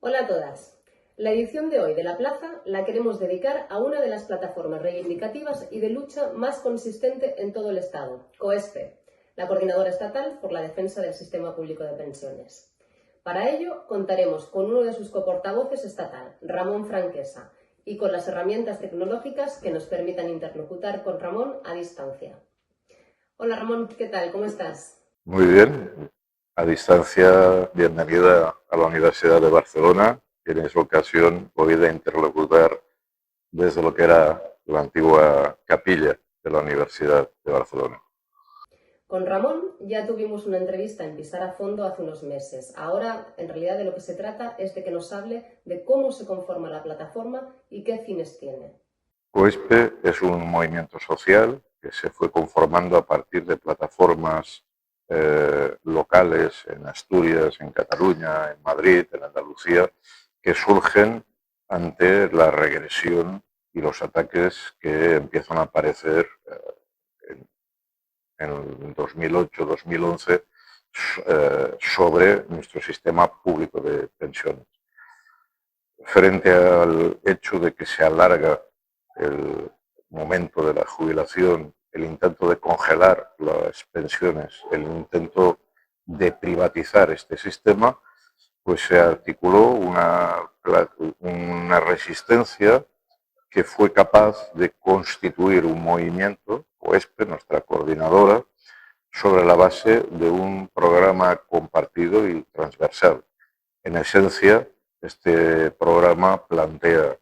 Hola a todas. La edición de hoy de La Plaza la queremos dedicar a una de las plataformas reivindicativas y de lucha más consistente en todo el Estado, COESPE, la Coordinadora Estatal por la Defensa del Sistema Público de Pensiones. Para ello, contaremos con uno de sus coportavoces estatal, Ramón Franquesa, y con las herramientas tecnológicas que nos permitan interlocutar con Ramón a distancia. Hola Ramón, ¿qué tal? ¿Cómo estás? Muy bien, a distancia, bienvenida a la Universidad de Barcelona. Tienes ocasión hoy de interlocutar desde lo que era la antigua capilla de la Universidad de Barcelona. Con Ramón ya tuvimos una entrevista en Pisar a Fondo hace unos meses. Ahora, en realidad, de lo que se trata es de que nos hable de cómo se conforma la plataforma y qué fines tiene. COESPE es un movimiento social que se fue conformando a partir de plataformas locales en Asturias, en Cataluña, en Madrid, en Andalucía, que surgen ante la regresión y los ataques que empiezan a aparecer en 2008-2011 sobre nuestro sistema público de pensiones. Frente al hecho de que se alarga el momento de la jubilación, el intento de congelar las pensiones, el intento de privatizar este sistema, pues se articuló una resistencia que fue capaz de constituir un movimiento, COESPE, nuestra coordinadora, sobre la base de un programa compartido y transversal. En esencia, este programa plantea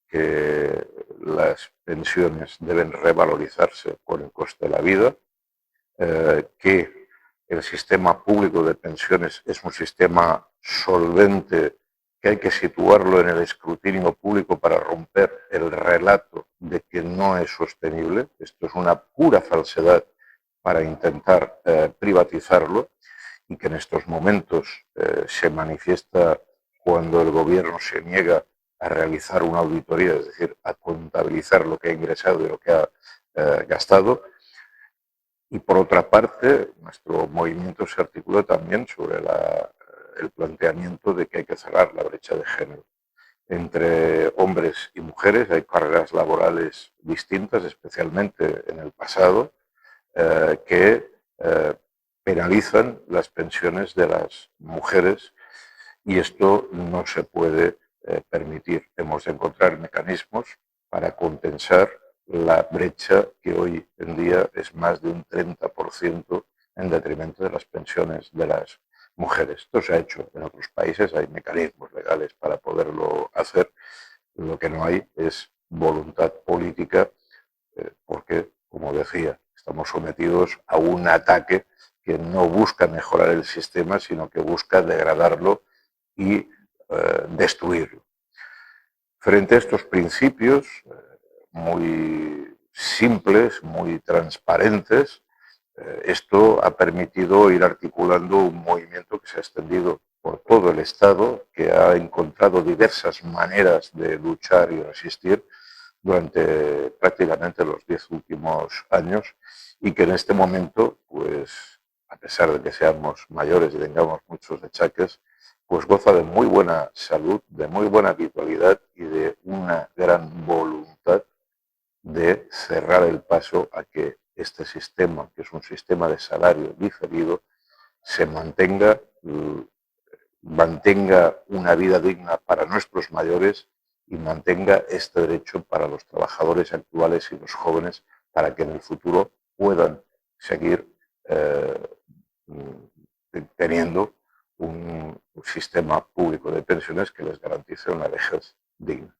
que las pensiones deben revalorizarse con el coste de la vida, que el sistema público de pensiones es un sistema solvente que hay que situarlo en el escrutinio público para romper el relato de que no es sostenible. Esto es una pura falsedad para intentar privatizarlo y que en estos momentos se manifiesta cuando el gobierno se niega a realizar una auditoría, es decir, a contabilizar lo que ha ingresado y lo que ha gastado. Y por otra parte, nuestro movimiento se articula también sobre el planteamiento de que hay que cerrar la brecha de género. Entre hombres y mujeres hay carreras laborales distintas, especialmente en el pasado, que penalizan las pensiones de las mujeres y esto no se puede permitir. Hemos de encontrar mecanismos para compensar la brecha que hoy en día es más de un 30% en detrimento de las pensiones de las mujeres. Esto se ha hecho en otros países, hay mecanismos legales para poderlo hacer. Lo que no hay es voluntad política porque, como decía, estamos sometidos a un ataque que no busca mejorar el sistema, sino que busca degradarlo y destruirlo. Frente a estos principios muy simples, muy transparentes, esto ha permitido ir articulando un movimiento que se ha extendido por todo el Estado, que ha encontrado diversas maneras de luchar y resistir durante prácticamente los 10 últimos años y que en este momento, pues a pesar de que seamos mayores y tengamos muchos achaques, pues goza de muy buena salud, de muy buena vitalidad y de una gran voluntad de cerrar el paso a que este sistema, que es un sistema de salario diferido, se mantenga una vida digna para nuestros mayores y mantenga este derecho para los trabajadores actuales y los jóvenes para que en el futuro puedan seguir teniendo un sistema público de pensiones que les garantice una vejez digna.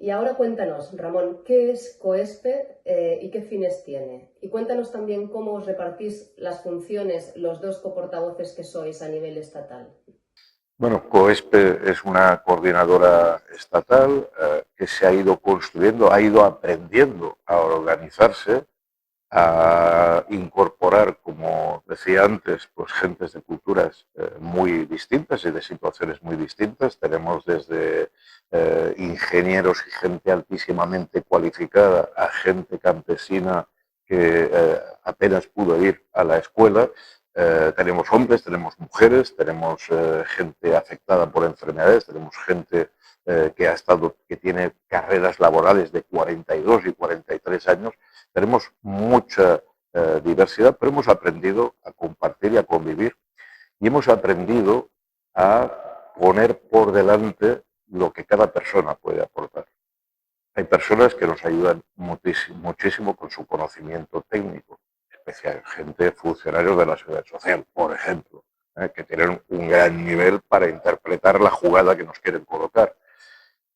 Y ahora cuéntanos, Ramón, ¿qué es COESPE y qué fines tiene? Y cuéntanos también cómo os repartís las funciones los dos coportavoces que sois a nivel estatal. Bueno, COESPE es una coordinadora estatal que se ha ido construyendo, ha ido aprendiendo a organizarse, a incorporar, como decía antes, pues gentes de culturas muy distintas y de situaciones muy distintas. Tenemos desde ingenieros y gente altísimamente cualificada a gente campesina que apenas pudo ir a la escuela, tenemos hombres, tenemos mujeres, tenemos gente afectada por enfermedades, tenemos gente que tiene carreras laborales de 42 y 43 años. Tenemos mucha diversidad, pero hemos aprendido a compartir y a convivir y hemos aprendido a poner por delante lo que cada persona puede aportar. Hay personas que nos ayudan muchísimo con su conocimiento técnico, especialmente funcionarios de la seguridad social, por ejemplo, que tienen un gran nivel para interpretar la jugada que nos quieren colocar.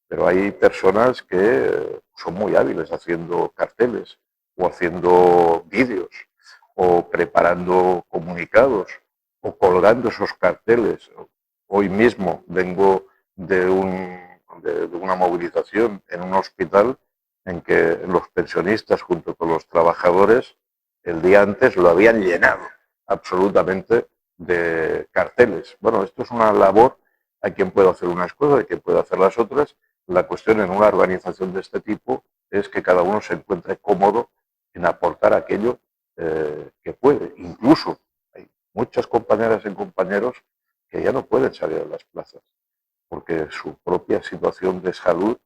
Pero hay personas que son muy hábiles haciendo carteles o haciendo vídeos o preparando comunicados o colgando esos carteles. Hoy mismo vengo de una movilización en un hospital en que los pensionistas junto con los trabajadores el día antes lo habían llenado absolutamente de carteles. Bueno, esto es una labor, hay quien puede hacer unas cosas, hay quien puede hacer las otras. La cuestión en una organización de este tipo es que cada uno se encuentre cómodo en aportar aquello que puede. Incluso hay muchas compañeras y compañeros que ya no pueden salir a las plazas porque su propia situación de salud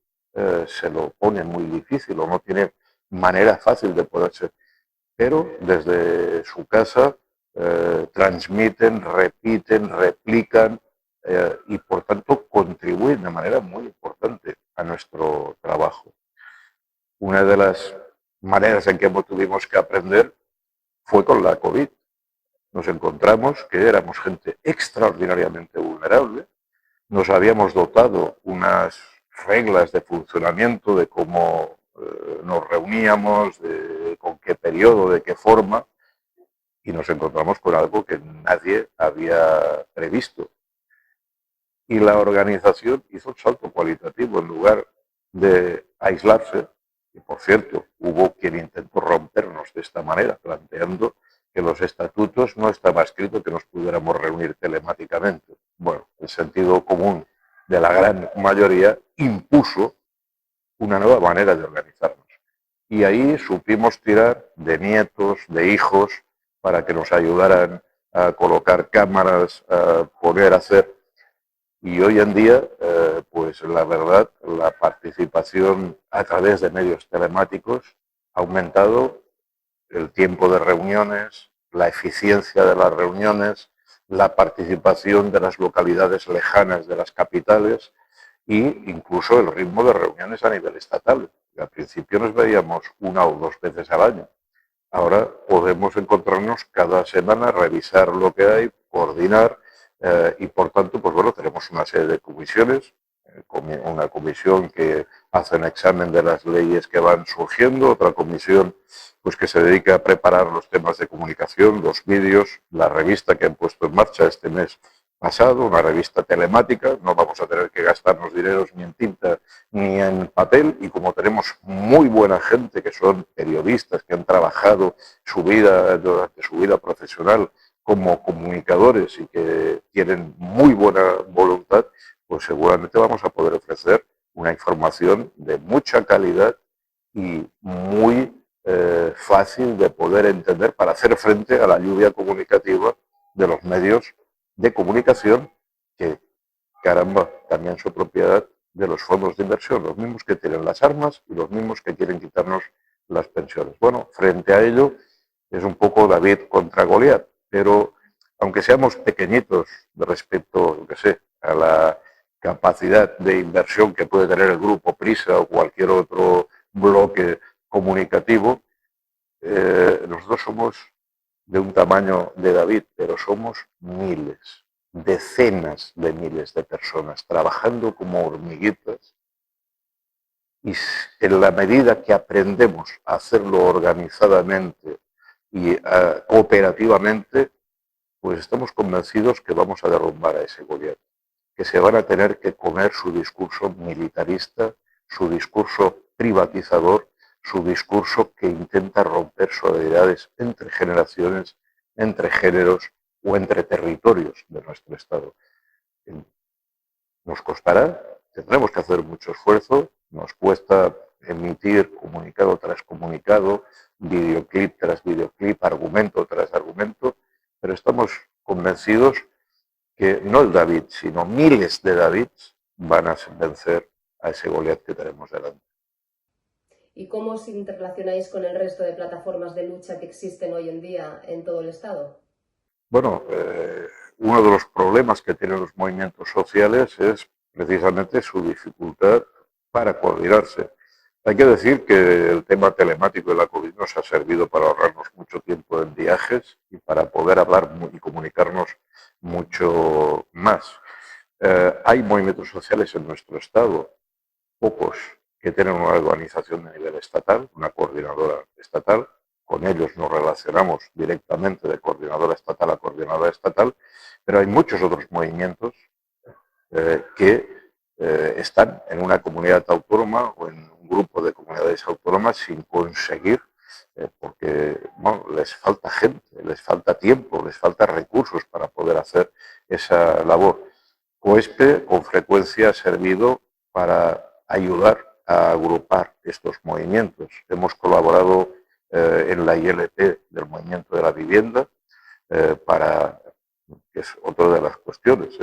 se lo pone muy difícil o no tiene manera fácil de poderse. Pero desde su casa transmiten, repiten, replican y por tanto contribuyen de manera muy importante a nuestro trabajo. Una de las maneras en que tuvimos que aprender fue con la COVID. Nos encontramos que éramos gente extraordinariamente vulnerable, nos habíamos dotado unas reglas de funcionamiento de cómo nos reuníamos, de con qué periodo, de qué forma, y nos encontramos con algo que nadie había previsto. Y la organización hizo un salto cualitativo en lugar de aislarse, y por cierto, hubo quien intentó rompernos de esta manera, planteando que los estatutos no estaba escrito que nos pudiéramos reunir telemáticamente. Bueno, el sentido común de la gran mayoría impuso una nueva manera de organizarnos. Y ahí supimos tirar de nietos, de hijos, para que nos ayudaran a colocar cámaras, a poder hacer. Y hoy en día, pues la verdad, la participación a través de medios telemáticos ha aumentado el tiempo de reuniones, la eficiencia de las reuniones, la participación de las localidades lejanas de las capitales e incluso el ritmo de reuniones a nivel estatal. Al principio nos veíamos una o dos veces al año. Ahora podemos encontrarnos cada semana, revisar lo que hay, coordinar y por tanto, pues bueno, tenemos una serie de comisiones, una comisión que hace un examen de las leyes que van surgiendo, otra comisión pues que se dedica a preparar los temas de comunicación, los vídeos, la revista que han puesto en marcha este mes pasado, una revista telemática, no vamos a tener que gastarnos dineros ni en tinta ni en papel y como tenemos muy buena gente que son periodistas, que han trabajado su vida durante su vida profesional como comunicadores y que tienen muy buena voluntad, pues seguramente vamos a poder ofrecer una información de mucha calidad y muy fácil de poder entender para hacer frente a la lluvia comunicativa de los medios de comunicación que, caramba, también son propiedad de los fondos de inversión, los mismos que tienen las armas y los mismos que quieren quitarnos las pensiones. Bueno, frente a ello es un poco David contra Goliat, pero aunque seamos pequeñitos respecto, yo qué sé, a la capacidad de inversión que puede tener el grupo Prisa o cualquier otro bloque comunicativo, nosotros somos de un tamaño de David, pero somos miles, decenas de miles de personas trabajando como hormiguitas y en la medida que aprendemos a hacerlo organizadamente y cooperativamente, pues estamos convencidos que vamos a derrumbar a ese gobierno, que se van a tener que comer su discurso militarista, su discurso privatizador, su discurso que intenta romper solidaridades entre generaciones, entre géneros o entre territorios de nuestro Estado. Nos costará, tendremos que hacer mucho esfuerzo, nos cuesta emitir comunicado tras comunicado, videoclip tras videoclip, argumento tras argumento, pero estamos convencidos que no el David, sino miles de Davids van a vencer a ese Goliat que tenemos delante. ¿Y cómo os interrelacionáis con el resto de plataformas de lucha que existen hoy en día en todo el Estado? Bueno, uno de los problemas que tienen los movimientos sociales es precisamente su dificultad para coordinarse. Hay que decir que el tema telemático de la COVID nos ha servido para ahorrarnos mucho tiempo en viajes y para poder hablar y comunicarnos mucho más. Hay movimientos sociales en nuestro Estado, pocos, que tienen una organización de nivel estatal, una coordinadora estatal. Con ellos nos relacionamos directamente de coordinadora estatal a coordinadora estatal, pero hay muchos otros movimientos que están en una comunidad autónoma o en un grupo de comunidades autónomas sin conseguir, porque bueno, les falta gente, les falta tiempo, les falta recursos para poder hacer esa labor. COESPE con frecuencia ha servido para ayudar a agrupar estos movimientos. Hemos colaborado en la ILP del movimiento de la vivienda para, que es otra de las cuestiones.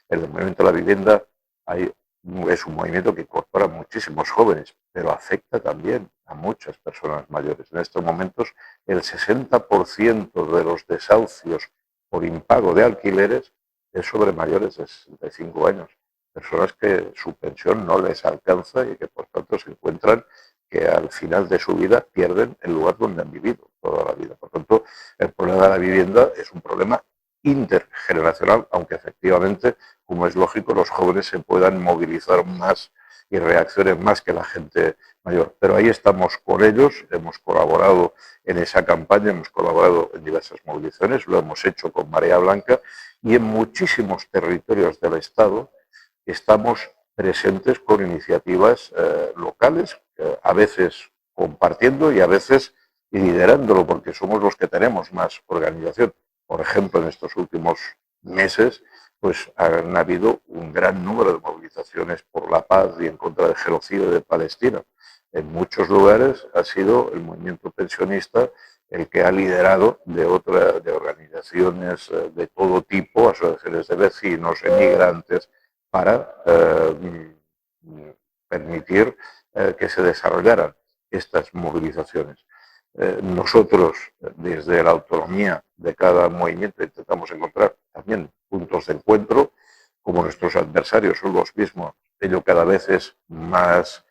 El movimiento de la vivienda es un movimiento que incorpora a muchísimos jóvenes, pero afecta también a muchas personas mayores. En estos momentos, el 60% de los desahucios por impago de alquileres es sobre mayores de 65 años. Personas que su pensión no les alcanza y que por tanto se encuentran que al final de su vida pierden el lugar donde han vivido toda la vida. Por tanto, el problema de la vivienda es un problema intergeneracional, aunque efectivamente, como es lógico, los jóvenes se puedan movilizar más y reaccionen más que la gente mayor. Pero ahí estamos con ellos, hemos colaborado en esa campaña, hemos colaborado en diversas movilizaciones, lo hemos hecho con Marea Blanca y en muchísimos territorios del Estado estamos presentes con iniciativas locales, a veces compartiendo y a veces liderándolo, porque somos los que tenemos más organización. Por ejemplo, en estos últimos meses, pues han habido un gran número de movilizaciones por la paz y en contra del genocidio de Palestina. En muchos lugares ha sido el movimiento pensionista el que ha liderado de organizaciones de todo tipo, asociaciones de vecinos, emigrantes, para permitir que se desarrollaran estas movilizaciones. Nosotros, desde la autonomía de cada movimiento, intentamos encontrar también puntos de encuentro. Como nuestros adversarios son los mismos, ello cada vez es más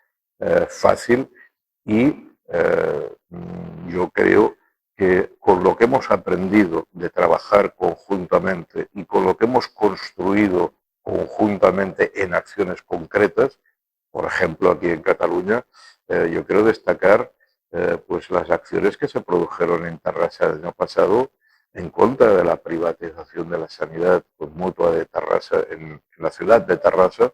fácil y yo creo que con lo que hemos aprendido de trabajar conjuntamente y con lo que hemos construido conjuntamente en acciones concretas, por ejemplo, aquí en Cataluña, yo quiero destacar pues las acciones que se produjeron en Tarrasa el año pasado en contra de la privatización de la sanidad con Mutua de Tarrasa, en la ciudad de Tarrasa,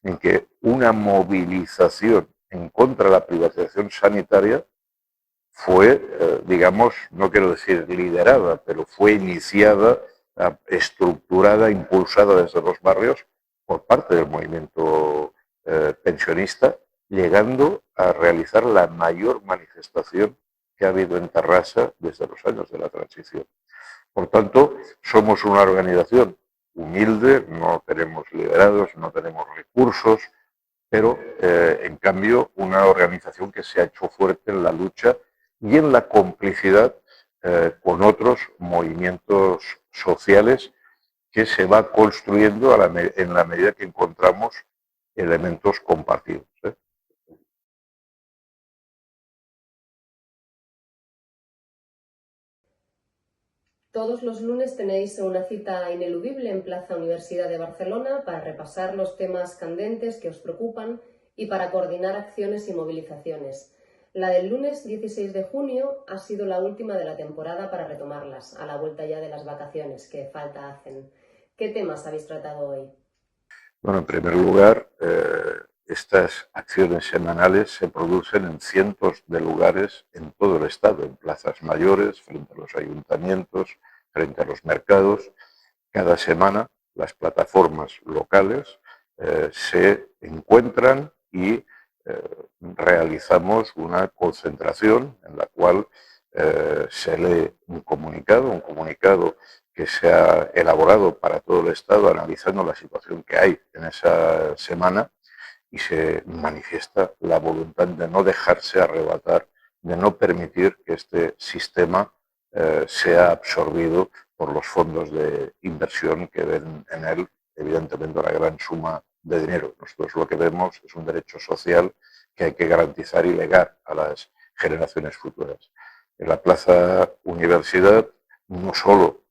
en que una movilización en contra de la privatización sanitaria fue, digamos, no quiero decir liderada, pero fue iniciada, estructurada, impulsada desde los barrios por parte del movimiento pensionista, llegando a realizar la mayor manifestación que ha habido en Tarrasa desde los años de la transición. Por tanto, somos una organización humilde, no tenemos liderados, no tenemos recursos, pero en cambio una organización que se ha hecho fuerte en la lucha y en la complicidad con otros movimientos sociales que se va construyendo en la medida que encontramos elementos compartidos. Todos los lunes tenéis una cita ineludible en Plaza Universidad de Barcelona para repasar los temas candentes que os preocupan y para coordinar acciones y movilizaciones. La del lunes 16 de junio ha sido la última de la temporada para retomarlas, a la vuelta ya de las vacaciones que falta hacen. ¿Qué temas habéis tratado hoy? Bueno, en primer lugar, estas acciones semanales se producen en cientos de lugares en todo el Estado, en plazas mayores, frente a los ayuntamientos, frente a los mercados. Cada semana las plataformas locales se encuentran y realizamos una concentración en la cual se lee un comunicado que se ha elaborado para todo el Estado analizando la situación que hay en esa semana, y se manifiesta la voluntad de no dejarse arrebatar, de no permitir que este sistema sea absorbido por los fondos de inversión que ven en él, evidentemente, una gran suma de dinero. Nosotros lo que vemos es un derecho social que hay que garantizar y legar a las generaciones futuras. En la Plaza Universidad no solo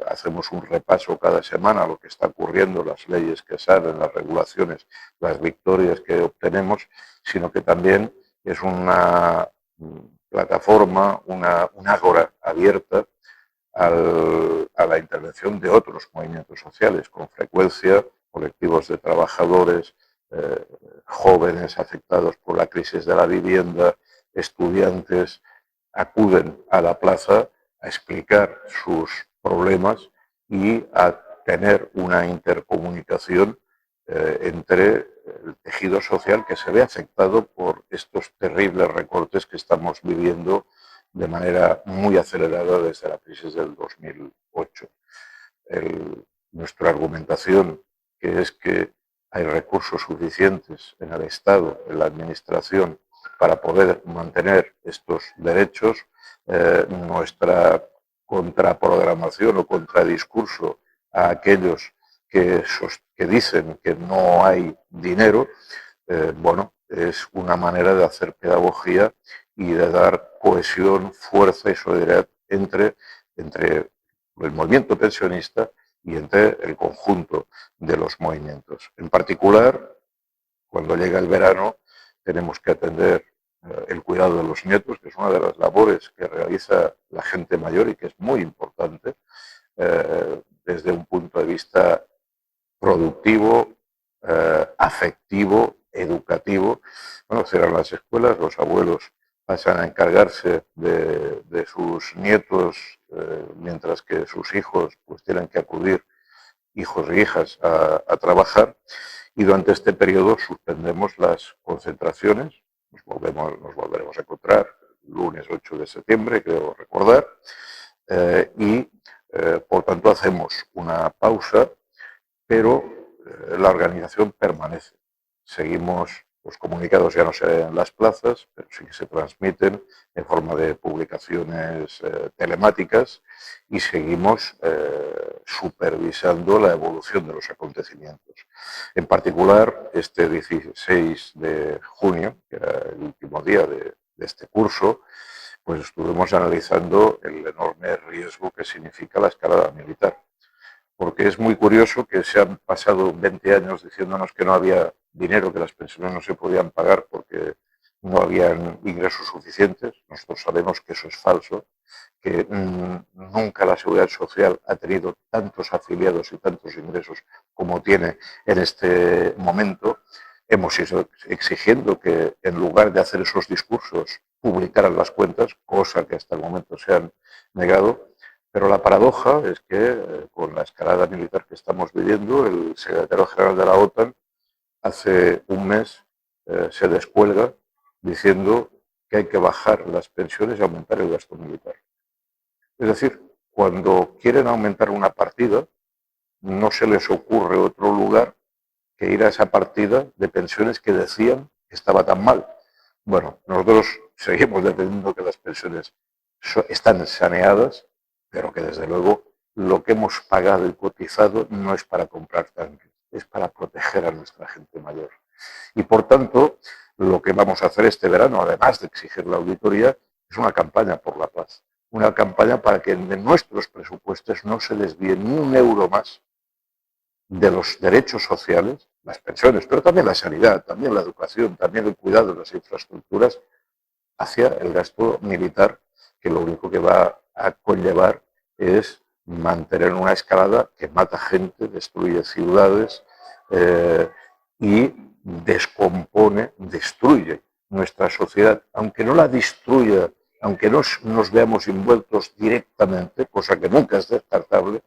hacemos un repaso cada semana a lo que está ocurriendo, las leyes que salen, las regulaciones, las victorias que obtenemos, sino que también es una plataforma, una ágora abierta a la intervención de otros movimientos sociales, con frecuencia colectivos de trabajadores, jóvenes afectados por la crisis de la vivienda, estudiantes, acuden a la plaza a explicar sus problemas y a tener una intercomunicación entre el tejido social que se ve afectado por estos terribles recortes que estamos viviendo de manera muy acelerada desde la crisis del 2008. Nuestra argumentación, que es que hay recursos suficientes en el Estado, en la Administración, para poder mantener estos derechos, nuestra contraprogramación o contradiscurso a aquellos que dicen que no hay dinero, bueno, es una manera de hacer pedagogía y de dar cohesión, fuerza y solidaridad entre el movimiento pensionista y entre el conjunto de los movimientos. En particular, cuando llega el verano, tenemos que atender el cuidado de los nietos, que es una de las labores que realiza la gente mayor y que es muy importante desde un punto de vista productivo, afectivo, educativo. Bueno, cierran las escuelas, los abuelos pasan a encargarse de sus nietos, mientras que sus hijos pues tienen que acudir, hijos e hijas, a trabajar, y durante este periodo suspendemos las concentraciones. Nos volveremos a encontrar el lunes 8 de septiembre, creo recordar, y por tanto hacemos una pausa, pero la organización permanece. Seguimos, los comunicados ya no se ven en las plazas, pero sí que se transmiten en forma de publicaciones telemáticas, y seguimos supervisando la evolución de los acontecimientos. En particular, este 16 de junio, que era el último día de este curso, pues estuvimos analizando el enorme riesgo que significa la escalada militar. Porque es muy curioso que se han pasado 20 años diciéndonos que no había dinero, que las pensiones no se podían pagar porque no habían ingresos suficientes. Nosotros sabemos que eso es falso, que nunca la Seguridad Social ha tenido tantos afiliados y tantos ingresos como tiene en este momento. Hemos ido exigiendo que, en lugar de hacer esos discursos, publicaran las cuentas, cosa que hasta el momento se han negado. Pero la paradoja es que, con la escalada militar que estamos viviendo, el secretario general de la OTAN hace un mes se descuelga diciendo que hay que bajar las pensiones y aumentar el gasto militar. Es decir, cuando quieren aumentar una partida, no se les ocurre otro lugar que ir a esa partida de pensiones que decían que estaba tan mal. Bueno, nosotros seguimos defendiendo que las pensiones están saneadas, pero que desde luego lo que hemos pagado y cotizado no es para comprar tanques, es para proteger a nuestra gente mayor. Y por tanto, lo que vamos a hacer este verano, además de exigir la auditoría, es una campaña por la paz. Una campaña para que de nuestros presupuestos no se desvíe ni un euro más de los derechos sociales, las pensiones, pero también la sanidad, también la educación, también el cuidado de las infraestructuras, hacia el gasto militar, que lo único que va a conllevar es mantener una escalada que mata gente, destruye ciudades y descompone, destruye nuestra sociedad, aunque no la destruya, aunque no nos veamos envueltos directamente, cosa que nunca es descartable,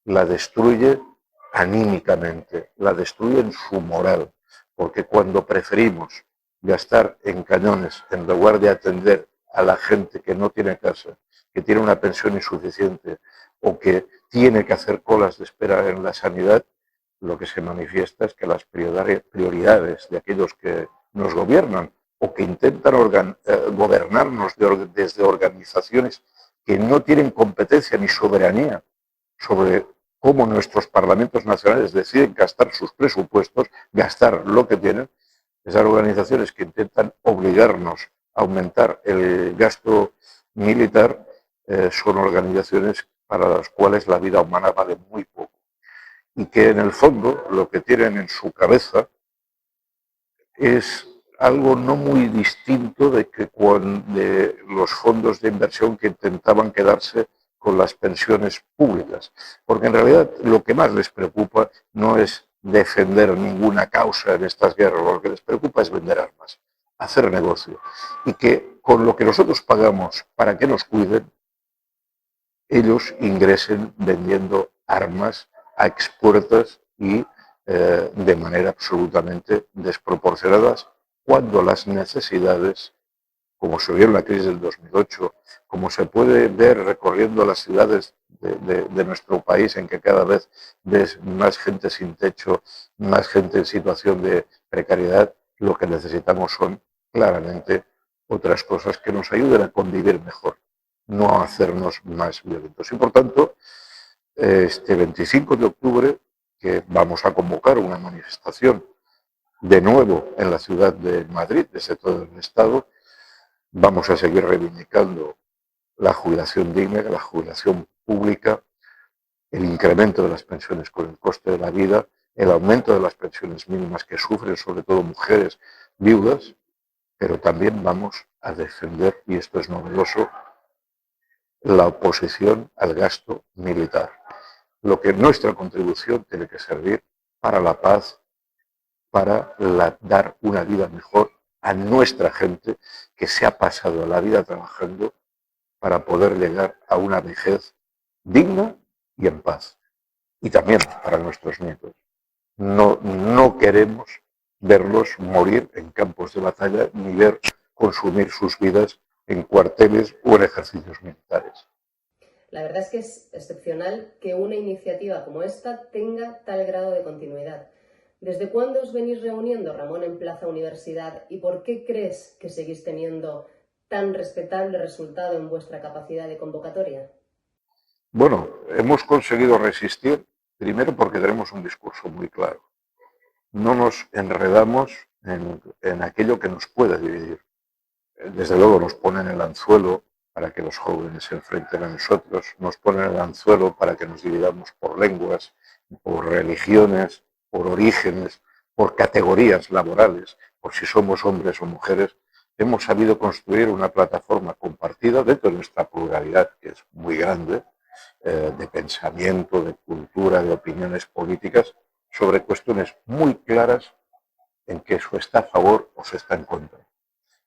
la destruye anímicamente, la destruye en su moral, porque cuando preferimos gastar en cañones en lugar de atender a la gente que no tiene casa, que tiene una pensión insuficiente o que tiene que hacer colas de espera en la sanidad, lo que se manifiesta es que las prioridades de aquellos que nos gobiernan o que intentan gobernarnos desde organizaciones que no tienen competencia ni soberanía sobre cómo nuestros parlamentos nacionales deciden gastar sus presupuestos, gastar lo que tienen, esas organizaciones que intentan obligarnos a aumentar el gasto militar son organizaciones para las cuales la vida humana vale muy poco y que en el fondo lo que tienen en su cabeza es algo no muy distinto de los fondos de inversión que intentaban quedarse con las pensiones públicas. Porque en realidad lo que más les preocupa no es defender ninguna causa en estas guerras, lo que les preocupa es vender armas, hacer negocio. Y que con lo que nosotros pagamos para que nos cuiden, ellos ingresen vendiendo armas a expuertas y de manera absolutamente desproporcionadas cuando las necesidades, como se vio en la crisis del 2008, como se puede ver recorriendo las ciudades de nuestro país en que cada vez ves más gente sin techo, más gente en situación de precariedad, lo que necesitamos son claramente otras cosas que nos ayuden a convivir mejor, no a hacernos más violentos. Y por tanto, este 25 de octubre, que vamos a convocar una manifestación de nuevo en la ciudad de Madrid, desde todo el Estado, vamos a seguir reivindicando la jubilación digna, la jubilación pública, el incremento de las pensiones con el coste de la vida, el aumento de las pensiones mínimas que sufren sobre todo mujeres viudas, pero también vamos a defender, y esto es novedoso, la oposición al gasto militar. Lo que nuestra contribución tiene que servir para la paz, para dar una vida mejor a nuestra gente que se ha pasado la vida trabajando para poder llegar a una vejez digna y en paz. Y también para nuestros nietos. No queremos verlos morir en campos de batalla ni ver consumir sus vidas en cuarteles o en ejercicios militares. La verdad es que es excepcional que una iniciativa como esta tenga tal grado de continuidad. ¿Desde cuándo os venís reuniendo, Ramón, en Plaza Universidad y por qué crees que seguís teniendo tan respetable resultado en vuestra capacidad de convocatoria? Bueno, hemos conseguido resistir, primero porque tenemos un discurso muy claro. No nos enredamos en aquello que nos puede dividir. Desde luego nos ponen el anzuelo para que los jóvenes se enfrenten a nosotros, nos ponen el anzuelo para que nos dividamos por lenguas, por religiones, por orígenes, por categorías laborales, por si somos hombres o mujeres. Hemos sabido construir una plataforma compartida dentro de nuestra pluralidad, que es muy grande, de pensamiento, de cultura, de opiniones políticas, sobre cuestiones muy claras en que se está a favor o se está en contra.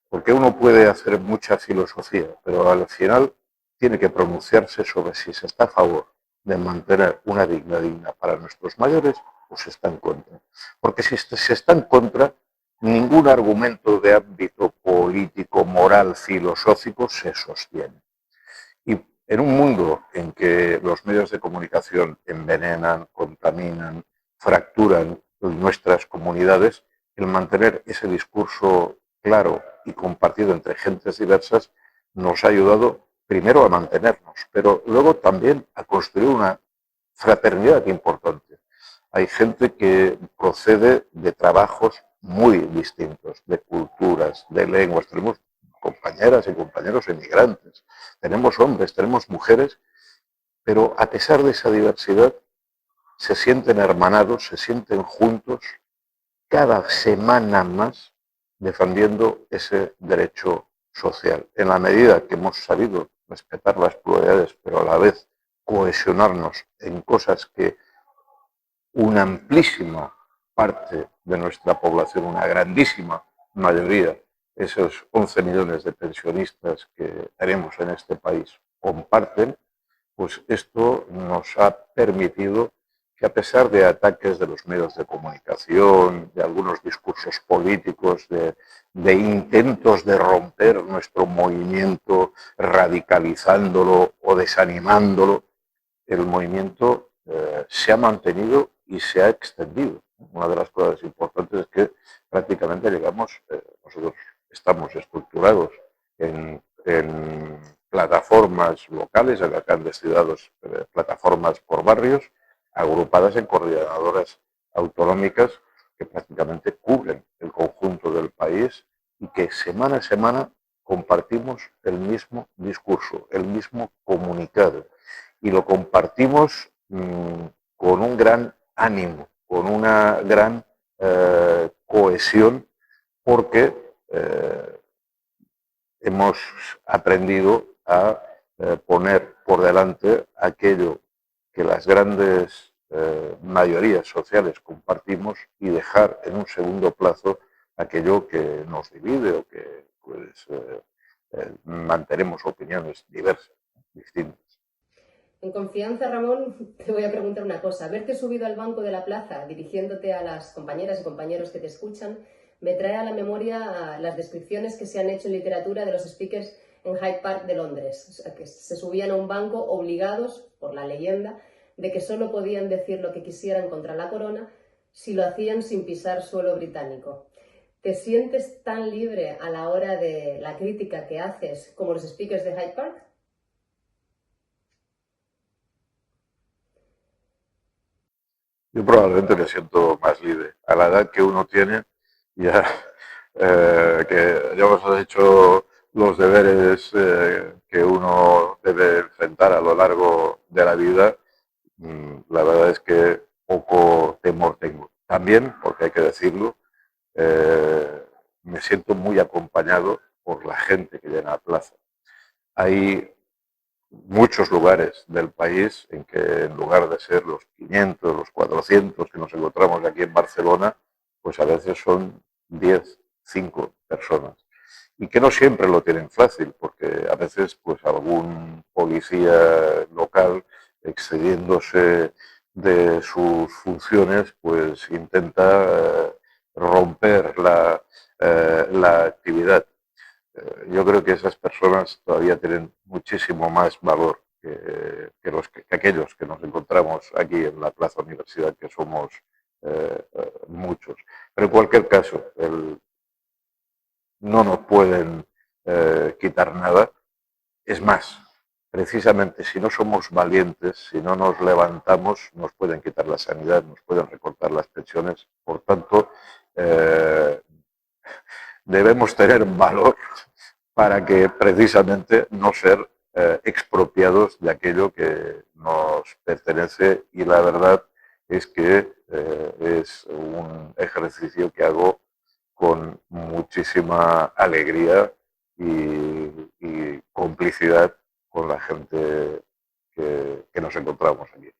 Porque uno puede hacer mucha filosofía, pero al final tiene que pronunciarse sobre si se está a favor de mantener una vida digna para nuestros mayores o se está en contra. Porque si se está en contra, ningún argumento de ámbito político, moral, filosófico se sostiene. Y en un mundo en que los medios de comunicación envenenan, contaminan, fracturan nuestras comunidades, el mantener ese discurso claro y compartido entre gentes diversas nos ha ayudado primero a mantenernos, pero luego también a construir una fraternidad importante. Hay gente que procede de trabajos muy distintos, de culturas, de lenguas. Tenemos compañeras y compañeros emigrantes, tenemos hombres, tenemos mujeres, pero a pesar de esa diversidad se sienten hermanados, se sienten juntos cada semana más defendiendo ese derecho social. En la medida que hemos sabido respetar las pluralidades, pero a la vez cohesionarnos en cosas que una amplísima parte de nuestra población, una grandísima mayoría, esos 11 millones de pensionistas que tenemos en este país, comparten, pues esto nos ha permitido que a pesar de ataques de los medios de comunicación, de algunos discursos políticos, de intentos de romper nuestro movimiento radicalizándolo o desanimándolo, el movimiento se ha mantenido y se ha extendido. Una de las cosas importantes es que prácticamente llegamos, nosotros estamos estructurados en plataformas locales, en las grandes ciudades, plataformas por barrios, agrupadas en coordinadoras autonómicas que prácticamente cubren el conjunto del país y que semana a semana compartimos el mismo discurso, el mismo comunicado. Y lo compartimos con un gran ánimo, con una gran cohesión, porque hemos aprendido a poner por delante aquello que las grandes mayorías sociales compartimos y dejar en un segundo plazo aquello que nos divide o que pues, mantenemos opiniones diversas, distintas. En confianza, Ramón, te voy a preguntar una cosa. Verte subido al banco de la plaza, dirigiéndote a las compañeras y compañeros que te escuchan, me trae a la memoria las descripciones que se han hecho en literatura de los speakers en Hyde Park de Londres, o sea, que se subían a un banco obligados, por la leyenda, de que solo podían decir lo que quisieran contra la corona si lo hacían sin pisar suelo británico. ¿Te sientes tan libre a la hora de la crítica que haces como los speakers de Hyde Park? Yo probablemente me siento más libre. A la edad que uno tiene, ya que ya hemos hecho los deberes que uno debe enfrentar a lo largo de la vida, la verdad es que poco temor tengo. También, porque hay que decirlo, me siento muy acompañado por la gente que llena la plaza. Hay muchos lugares del país en que en lugar de ser los 500, los 400 que nos encontramos aquí en Barcelona, pues a veces son 10, 5 personas. Y que no siempre lo tienen fácil, porque a veces pues algún policía local, excediéndose de sus funciones, pues intenta romper la actividad. Yo creo que esas personas todavía tienen muchísimo más valor que aquellos que nos encontramos aquí en la Plaza Universidad, que somos muchos. Pero en cualquier caso, no nos pueden quitar nada. Es más, precisamente si no somos valientes, si no nos levantamos, nos pueden quitar la sanidad, nos pueden recortar las pensiones. Por tanto, debemos tener valor para que precisamente no ser expropiados de aquello que nos pertenece, y la verdad es que es un ejercicio que hago con muchísima alegría y complicidad con la gente que nos encontramos aquí.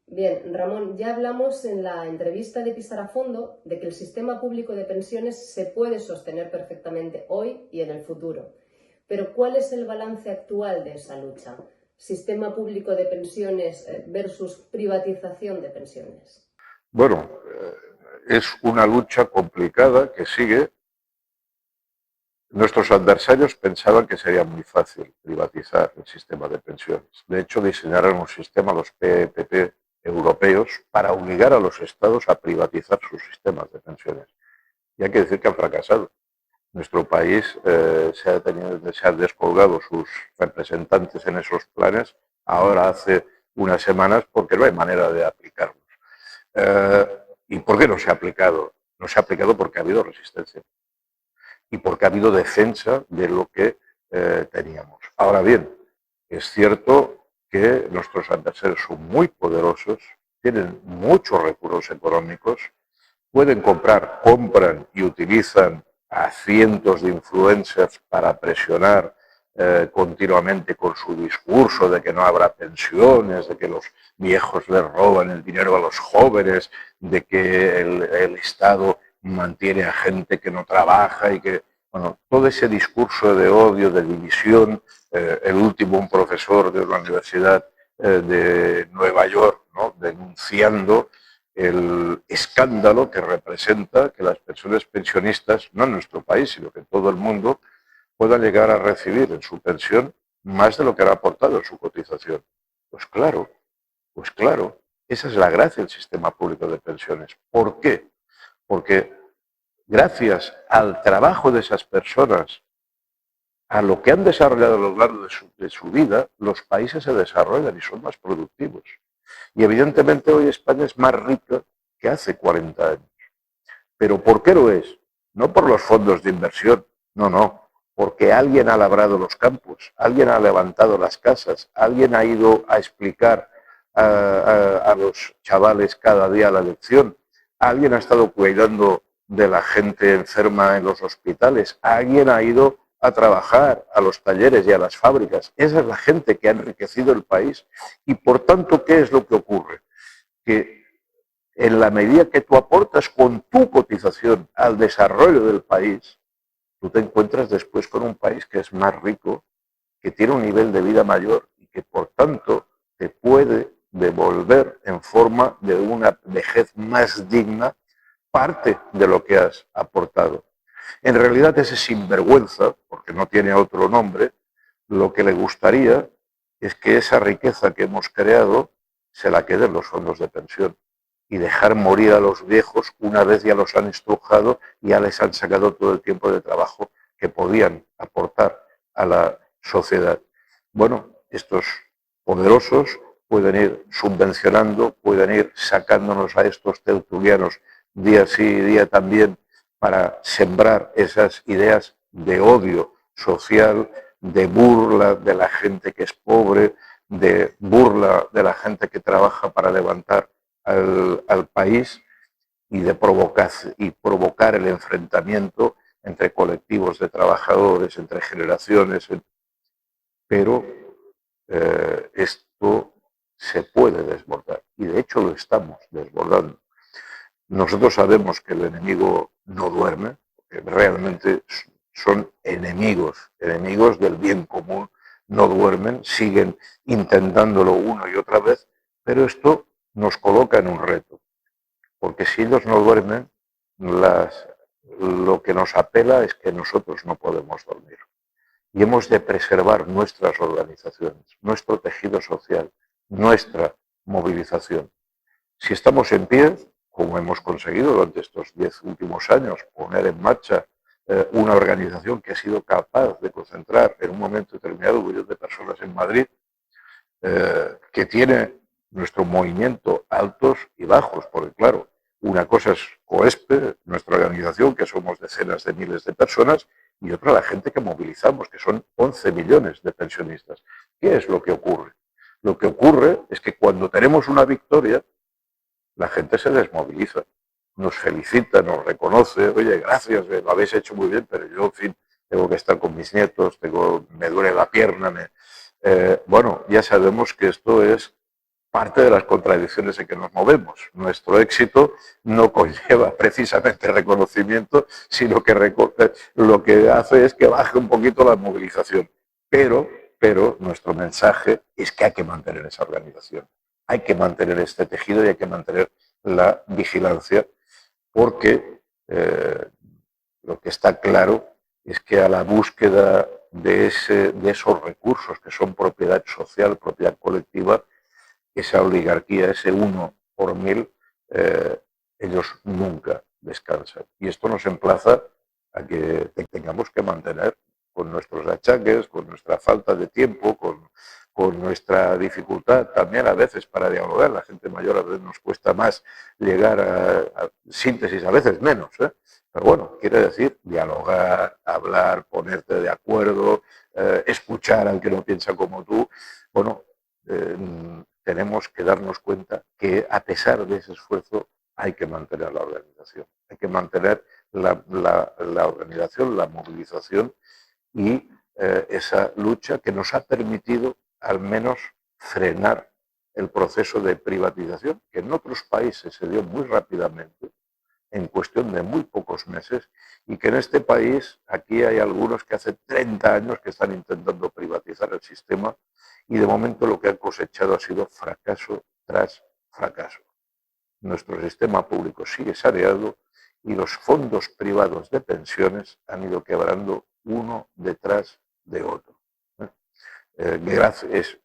Bien, Ramón, ya hablamos en la entrevista de Pisar a Fondo de que el sistema público de pensiones se puede sostener perfectamente hoy y en el futuro. Pero ¿cuál es el balance actual de esa lucha? Sistema público de pensiones versus privatización de pensiones. Bueno, es una lucha complicada que sigue. Nuestros adversarios pensaban que sería muy fácil privatizar el sistema de pensiones. De hecho, diseñaron un sistema, los PEPP europeos, para obligar a los estados a privatizar sus sistemas de pensiones. Y hay que decir que han fracasado. Nuestro país se han descolgado sus representantes en esos planes ahora hace unas semanas porque no hay manera de aplicarlos. ¿Y por qué no se ha aplicado? No se ha aplicado porque ha habido resistencia y porque ha habido defensa de lo que teníamos. Ahora bien, es cierto que nuestros adversarios son muy poderosos, tienen muchos recursos económicos, pueden comprar, compran y utilizan a cientos de influencers para presionar continuamente con su discurso de que no habrá pensiones, de que los viejos les roban el dinero a los jóvenes, de que el Estado mantiene a gente que no trabaja y que Bueno, todo ese discurso de odio, de división, el último, un profesor de una universidad de Nueva York, ¿no?, denunciando el escándalo que representa que las personas pensionistas, no en nuestro país, sino que en todo el mundo, puedan llegar a recibir en su pensión más de lo que han aportado en su cotización. Pues claro, esa es la gracia del sistema público de pensiones. ¿Por qué? Porque gracias al trabajo de esas personas, a lo que han desarrollado a lo largo de su vida, los países se desarrollan y son más productivos. Y evidentemente hoy España es más rica que hace 40 años. ¿Pero por qué lo es? No por los fondos de inversión, no, porque alguien ha labrado los campos, alguien ha levantado las casas, alguien ha ido a explicar a los chavales cada día la lección, alguien ha estado cuidando de la gente enferma en los hospitales, alguien ha ido a trabajar a los talleres y a las fábricas. Esa es la gente que ha enriquecido el país. Y por tanto, ¿qué es lo que ocurre? Que en la medida que tú aportas con tu cotización al desarrollo del país, tú te encuentras después con un país que es más rico, que tiene un nivel de vida mayor y que por tanto te puede devolver en forma de una vejez más digna parte de lo que has aportado. En realidad ese sinvergüenza, porque no tiene otro nombre, lo que le gustaría es que esa riqueza que hemos creado se la queden los fondos de pensión y dejar morir a los viejos una vez ya los han estrujado y ya les han sacado todo el tiempo de trabajo que podían aportar a la sociedad. Bueno, estos poderosos pueden ir subvencionando, pueden ir sacándonos a estos tertulianos día sí y día también para sembrar esas ideas de odio social, de burla de la gente que es pobre, de burla de la gente que trabaja para levantar al país y de provocar el enfrentamiento entre colectivos de trabajadores, entre generaciones, pero esto se puede desbordar y de hecho lo estamos desbordando. Nosotros sabemos que el enemigo no duerme, porque realmente son enemigos del bien común, no duermen, siguen intentándolo una y otra vez, pero esto nos coloca en un reto, porque si ellos no duermen, lo que nos apela es que nosotros no podemos dormir. Y hemos de preservar nuestras organizaciones, nuestro tejido social, nuestra movilización. Si estamos en pie, como hemos conseguido durante estos 10 últimos años, poner en marcha una organización que ha sido capaz de concentrar en un momento determinado un millón de personas en Madrid, que tiene nuestro movimiento altos y bajos, porque claro, una cosa es COESPE, nuestra organización, que somos decenas de miles de personas, y otra la gente que movilizamos, que son 11 millones de pensionistas. ¿Qué es lo que ocurre? Lo que ocurre es que cuando tenemos una victoria, la gente se desmoviliza, nos felicita, nos reconoce, oye, gracias, lo habéis hecho muy bien, pero yo, en fin, tengo que estar con mis nietos, me duele la pierna. Bueno, ya sabemos que esto es parte de las contradicciones en que nos movemos. Nuestro éxito no conlleva precisamente reconocimiento, sino que lo que hace es que baje un poquito la movilización. Pero nuestro mensaje es que hay que mantener esa organización, hay que mantener este tejido y hay que mantener la vigilancia, porque lo que está claro es que a la búsqueda de esos recursos que son propiedad social, propiedad colectiva, esa oligarquía, ese 1 por 1000, ellos nunca descansan. Y esto nos emplaza a que tengamos que mantener con nuestros achaques, con nuestra falta de tiempo, con nuestra dificultad también a veces para dialogar. La gente mayor a veces nos cuesta más llegar a síntesis, a veces menos, ¿eh? Pero bueno, quiere decir dialogar, hablar, ponerte de acuerdo, escuchar al que no piensa como tú. Bueno, tenemos que darnos cuenta que a pesar de ese esfuerzo hay que mantener la organización, hay que mantener la organización, la movilización y esa lucha que nos ha permitido al menos frenar el proceso de privatización, que en otros países se dio muy rápidamente, en cuestión de muy pocos meses y que en este país, aquí hay algunos que hace 30 años que están intentando privatizar el sistema y de momento lo que han cosechado ha sido fracaso tras fracaso. Nuestro sistema público sigue saneado y los fondos privados de pensiones han ido quebrando uno detrás de otro.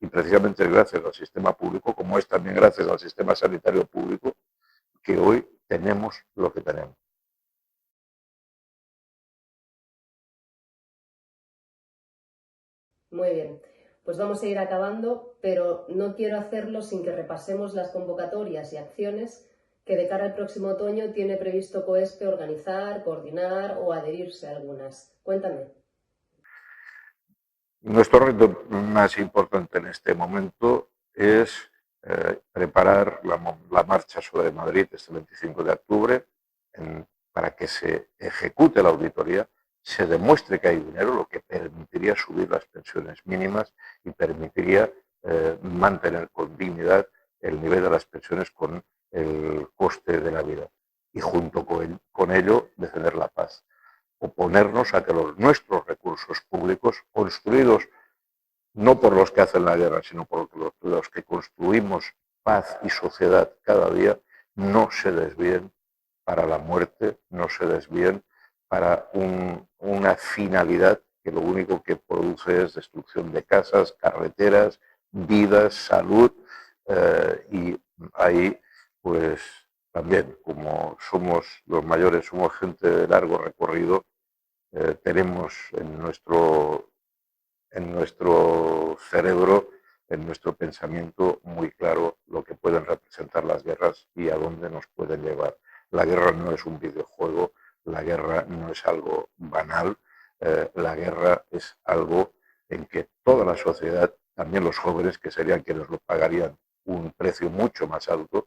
Y precisamente gracias al sistema público, como es también gracias al sistema sanitario público, que hoy tenemos lo que tenemos. Muy bien, pues vamos a ir acabando, pero no quiero hacerlo sin que repasemos las convocatorias y acciones que de cara al próximo otoño tiene previsto COESPE organizar, coordinar o adherirse a algunas. Cuéntame. Nuestro reto más importante en este momento es preparar la marcha sobre Madrid este 25 de octubre para que se ejecute la auditoría, se demuestre que hay dinero, lo que permitiría subir las pensiones mínimas y permitiría mantener con dignidad el nivel de las pensiones con el coste de la vida y junto con ello defender la paz. Oponernos a que nuestros recursos públicos, construidos no por los que hacen la guerra, sino por los que construimos paz y sociedad cada día, no se desvíen para la muerte, no se desvíen para una finalidad que lo único que produce es destrucción de casas, carreteras, vidas, salud, y ahí pues también como somos los mayores, somos gente de largo recorrido, tenemos en nuestro cerebro, en nuestro pensamiento muy claro lo que pueden representar las guerras y a dónde nos pueden llevar. La guerra no es un videojuego, la guerra no es algo banal, la guerra es algo en que toda la sociedad, también los jóvenes, que serían quienes lo pagarían un precio mucho más alto,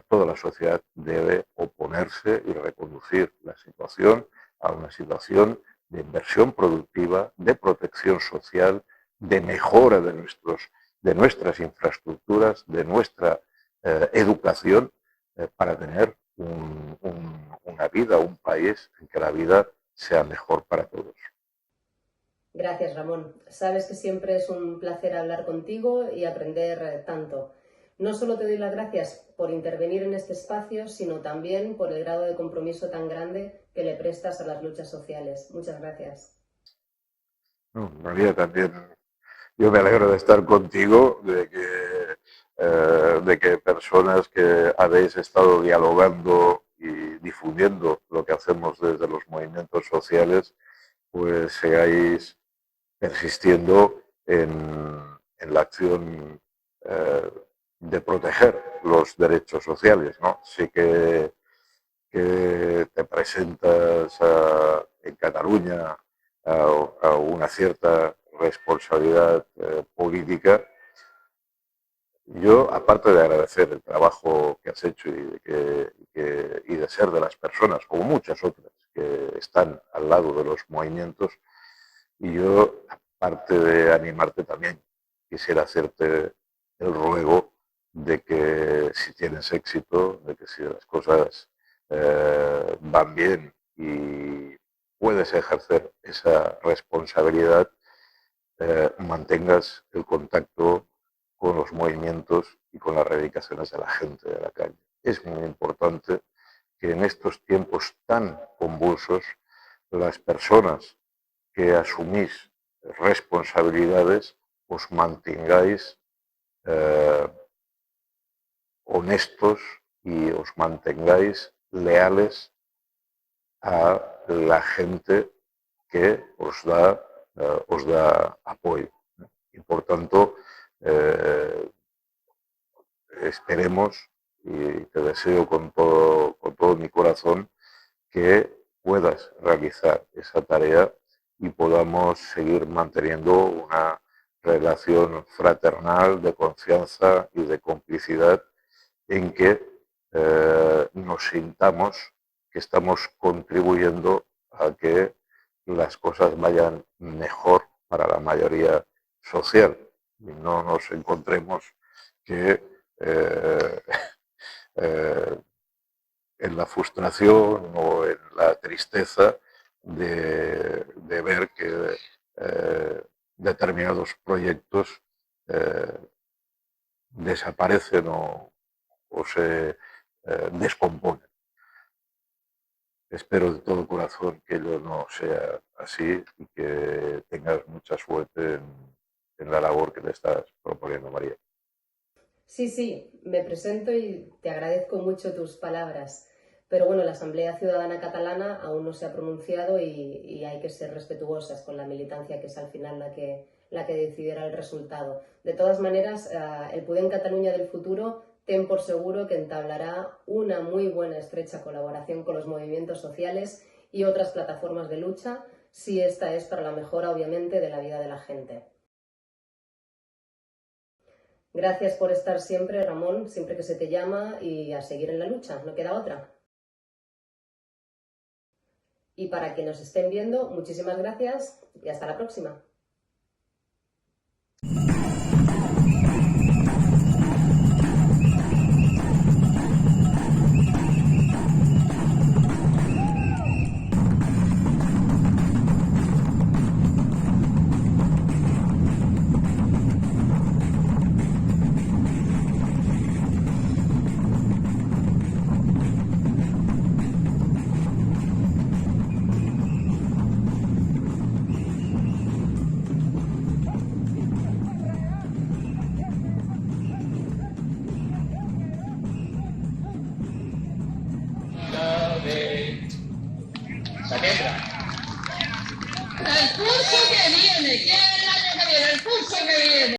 toda la sociedad debe oponerse y reconducir la situación a una situación de inversión productiva, de protección social, de mejora de nuestras infraestructuras, de nuestra educación, para tener una vida, un país en que la vida sea mejor para todos. Gracias, Ramón. Sabes que siempre es un placer hablar contigo y aprender tanto. No solo te doy las gracias por intervenir en este espacio, sino también por el grado de compromiso tan grande que le prestas a las luchas sociales. Muchas gracias. María, también yo me alegro de estar contigo, de que personas que habéis estado dialogando y difundiendo lo que hacemos desde los movimientos sociales, pues seáis persistiendo en la acción de proteger los derechos sociales, ¿no? Sí que te presentas en Cataluña a una cierta responsabilidad política. Yo, aparte de agradecer el trabajo que has hecho y de ser de las personas, como muchas otras, que están al lado de los movimientos, y yo, aparte de animarte también, quisiera hacerte el ruego de que si tienes éxito, de que si las cosas van bien y puedes ejercer esa responsabilidad, mantengas el contacto con los movimientos y con las reivindicaciones de la gente de la calle. Es muy importante que en estos tiempos tan convulsos las personas que asumís responsabilidades os mantengáis honestos y os mantengáis leales a la gente que os da apoyo. Y por tanto, esperemos, y te deseo con todo mi corazón, que puedas realizar esa tarea y podamos seguir manteniendo una relación fraternal, de confianza y de complicidad en que nos sintamos que estamos contribuyendo a que las cosas vayan mejor para la mayoría social y no nos encontremos que en la frustración o en la tristeza de ver que determinados proyectos desaparecen o se descomponen. Espero de todo corazón que ello no sea así y que tengas mucha suerte en la labor que te estás proponiendo, María. Sí, me presento y te agradezco mucho tus palabras. Pero bueno, la Asamblea Ciudadana Catalana aún no se ha pronunciado y hay que ser respetuosas con la militancia, que es al final la que decidirá el resultado. De todas maneras, el Podem Catalunya del futuro, ten por seguro que entablará una muy buena estrecha colaboración con los movimientos sociales y otras plataformas de lucha, si esta es para la mejora, obviamente, de la vida de la gente. Gracias por estar siempre, Ramón, siempre que se te llama, y a seguir en la lucha, no queda otra. Y para que nos estén viendo, muchísimas gracias y hasta la próxima. El curso que viene, ¿qué es el año que viene? El curso que viene.